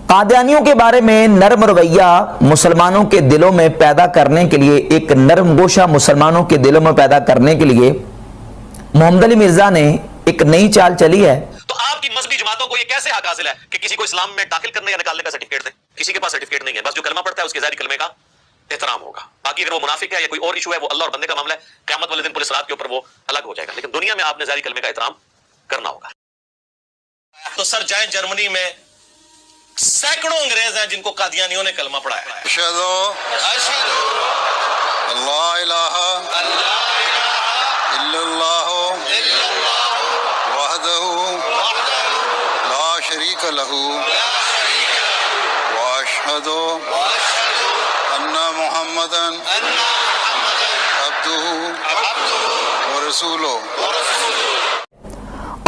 قادیانیوں کے بارے میں نرم رویہ مسلمانوں کے دلوں میں پیدا کرنے کے لیے، ایک نرم گوشہ مسلمانوں کے دلوں میں پیدا کرنے کے لیے محمد علی مرزا نے ایک نئی چال چلی ہے۔ تو آپ کی مذہبی جماعتوں کو یہ کیسے حق حاصل ہے کہ کسی کو اسلام میں داخل کرنے یا نکالنے کا سرٹیفکیٹ دیں؟ کسی کے پاس سرٹیفکیٹ نہیں ہے، بس جو کلمہ پڑھتا ہے اس کے ظاہری کلمے کا احترام ہوگا، باقی اگر وہ منافق ہے یا کوئی اور ایشو ہے وہ اللہ اور بندے کا معاملہ ہے، قیامت والے دن پولیس رات کے اوپر وہ الگ ہو جائے گا، لیکن دنیا میں آپ نے ظاہری کلمے کا احترام کرنا ہوگا۔ تو سر جائیں جرمنی میں سینکڑوں انگریز ہیں جن کو قادیانیوں نے کلمہ پڑھایا ہے۔ اشہدو اللہ الہ الا اللہ وحدہ لا شریک لہ واشہد ان محمدا عبدہ ورسولہ۔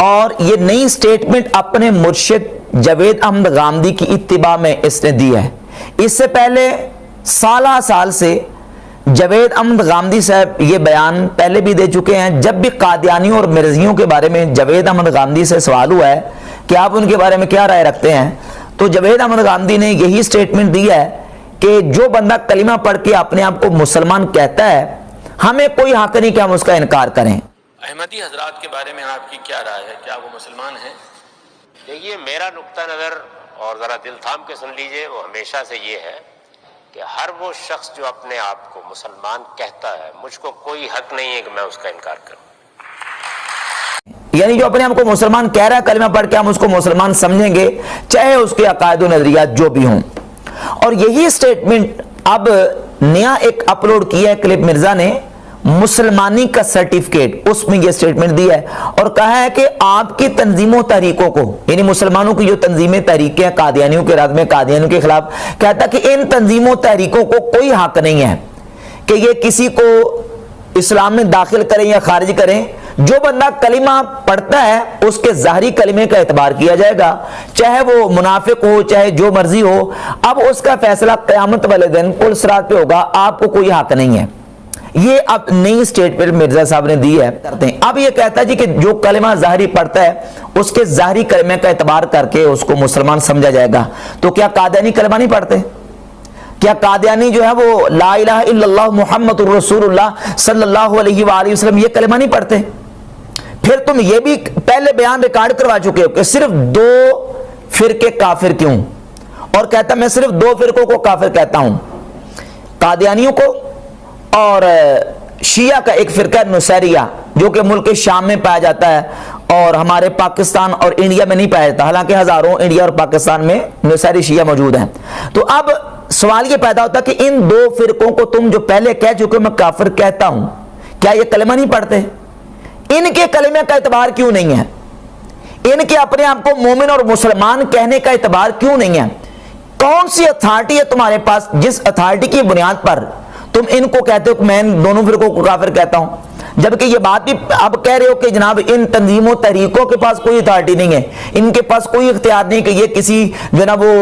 اور یہ نئی سٹیٹمنٹ اپنے مرشد جاوید احمد غامدی کی اتباع میں اس نے دی ہے۔ اس سے پہلے سال سے جاوید احمد غامدی صاحب یہ بیان پہلے بھی دے چکے ہیں۔ جب بھی قادیانیوں اور مرزیوں کے بارے میں جاوید احمد غامدی سے سوال ہوا ہے کہ آپ ان کے بارے میں کیا رائے رکھتے ہیں، تو جاوید احمد غامدی نے یہی سٹیٹمنٹ دی ہے کہ جو بندہ کلمہ پڑھ کے اپنے آپ کو مسلمان کہتا ہے، ہمیں کوئی حق نہیں کہ ہم اس کا انکار کریں۔ احمدی حضرات کے بارے میں آپ کی کیا رائے ہے؟ کیا وہ مسلمان ہیں؟ دیکھیے، میرا نقطہ نظر، اور ذرا دل تھام کے سن لیجئے، وہ ہمیشہ سے یہ ہے کہ ہر وہ شخص جو اپنے آپ کو مسلمان کہتا ہے، مجھ کو کوئی حق نہیں ہے کہ میں اس کا انکار کروں۔ یعنی جو اپنے آپ کو مسلمان کہہ رہا ہے، کلمہ پڑھ کے ہم اس کو مسلمان سمجھیں گے، چاہے اس کے عقائد و نظریات جو بھی ہوں۔ اور یہی سٹیٹمنٹ اب نیا ایک اپلوڈ کیا ہے کلپ مرزا نے، مسلمانی کا سرٹیفکیٹ، اس میں یہ سٹیٹمنٹ دی ہے اور کہا ہے کہ آپ کی تنظیموں تحریکوں کو، یعنی مسلمانوں کی جو تنظیمیں تحریکیں ہیں قادیانیوں کے رد میں، قادیانیوں کے خلاف، کہتا کہ ان تنظیموں تحریکوں کو کوئی حق نہیں ہے کہ یہ کسی کو اسلام میں داخل کریں یا خارج کریں۔ جو بندہ کلمہ پڑھتا ہے اس کے ظاہری کلمے کا اعتبار کیا جائے گا، چاہے وہ منافق ہو چاہے جو مرضی ہو، اب اس کا فیصلہ قیامت والے دن پل صراط پہ ہوگا، آپ کو کوئی حق نہیں ہے۔ یہ اب نئی سٹیٹمنٹ مرزا صاحب نے دی ہے۔ اب یہ کہتا ہے جی کہ جو کلمہ ظاہری پڑھتا ہے اس کے ظاہری کلمے کا اعتبار کر کے اس کو مسلمان سمجھا جائے گا۔ تو کیا قادیانی کلمہ نہیں پڑھتے؟ کیا قادیانی جو ہے وہ لا الہ الا اللہ محمد الرسول اللہ صلی اللہ علیہ وآلہ وسلم یہ کلمہ نہیں پڑھتے؟ پھر تم یہ بھی پہلے بیان ریکارڈ کروا چکے ہو کہ صرف 2 فرقے کافر کیوں، اور کہتا میں صرف 2 فرقوں کو کافر کہتا ہوں، قادیانیوں کو اور شیعہ کا ایک فرقہ نصیریہ جو کہ ملک شام میں پایا جاتا ہے اور ہمارے پاکستان اور انڈیا میں نہیں پایا جاتا، حالانکہ ہزاروں انڈیا اور پاکستان میں نصیری شیعہ موجود ہیں۔ تو اب سوال یہ پیدا ہوتا ہے کہ ان 2 فرقوں کو تم جو پہلے کہہ چکے ہو میں کافر کہتا ہوں، کیا یہ کلمہ نہیں پڑھتے؟ ان کے کلمے کا اعتبار کیوں نہیں ہے؟ ان کے اپنے آپ کو مومن اور مسلمان کہنے کا اعتبار کیوں نہیں ہے؟ کون سی اتھارٹی ہے تمہارے پاس جس اتھارٹی کی بنیاد پر تم ان کو کہتے ہو کہ میں ان دونوں فرقوں کو کافر کہتا ہوں، جبکہ یہ بات بھی اب کہہ رہے ہو کہ جناب ان تنظیموں تحریکوں کے پاس کوئی اتھارٹی نہیں ہے، ان کے پاس کوئی اختیار نہیں کہ یہ کسی جناب وہ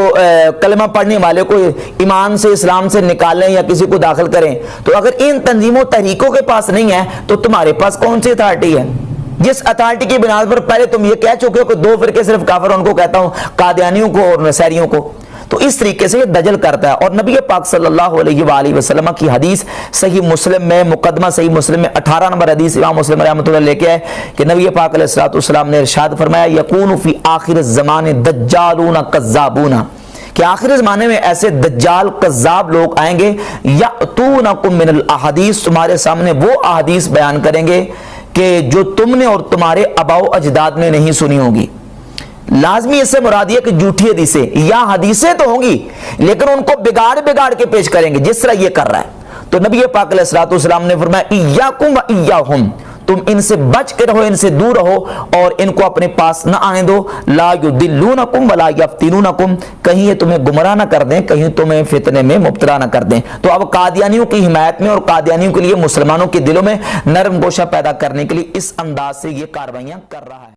کلمہ پڑھنے والے کو ایمان سے اسلام سے نکالیں یا کسی کو داخل کریں۔ تو اگر ان تنظیموں تحریکوں کے پاس نہیں ہے تو تمہارے پاس کون سی اتھارٹی ہے جس اتھارٹی کی بنیاد پر پہلے تم یہ کہہ چکے ہو کہ 2 فرقے صرف کافر، ان کو کہتا ہوں قادیانیوں کو اور نصیریوں کو؟ تو اس طریقے سے یہ دجل کرتا ہے۔ اور نبی پاک صلی اللہ علیہ وآلہ وسلم کی حدیث صحیح مسلم میں، مقدمہ صحیح مسلم میں 18 نمبر حدیث امام مسلم رحمۃ اللہ لے کے آئے کہ نبی پاک علیہ الصلوۃ والسلام نے ارشاد فرمایا یکون فی آخر الزمان دجالون کذابون، کہ آخر زمانے میں ایسے دجال کذاب لوگ آئیں گے، یاتونکم من الاحادیث، تمہارے سامنے وہ احادیث بیان کریں گے کہ جو تم نے اور تمہارے آباء و اجداد نے نہیں سنی ہوگی۔ لازمی اس سے مراد یہ کہ جھوٹی حدیثیں یا حدیثیں تو ہوں گی لیکن ان کو بگاڑ کے پیش کریں گے جس طرح یہ کر رہا ہے۔ تو نبی پاک علیہ الصلوۃ والسلام نے فرمایا ایاکم و ایاہم، تم ان سے بچ کے رہو، ان سے دور رہو اور ان کو اپنے پاس نہ آنے دو۔ لا یضلونکم ولا یفتنونکم، کہیں یہ تمہیں گمراہ نہ کر دیں، کہیں تمہیں فتنے میں مبتلا نہ کر دیں۔ تو اب قادیانیوں کی حمایت میں اور قادیانیوں کے لیے مسلمانوں کے دلوں میں نرم گوشہ پیدا کرنے کے لیے اس انداز سے یہ کاروائیاں کر رہا ہے۔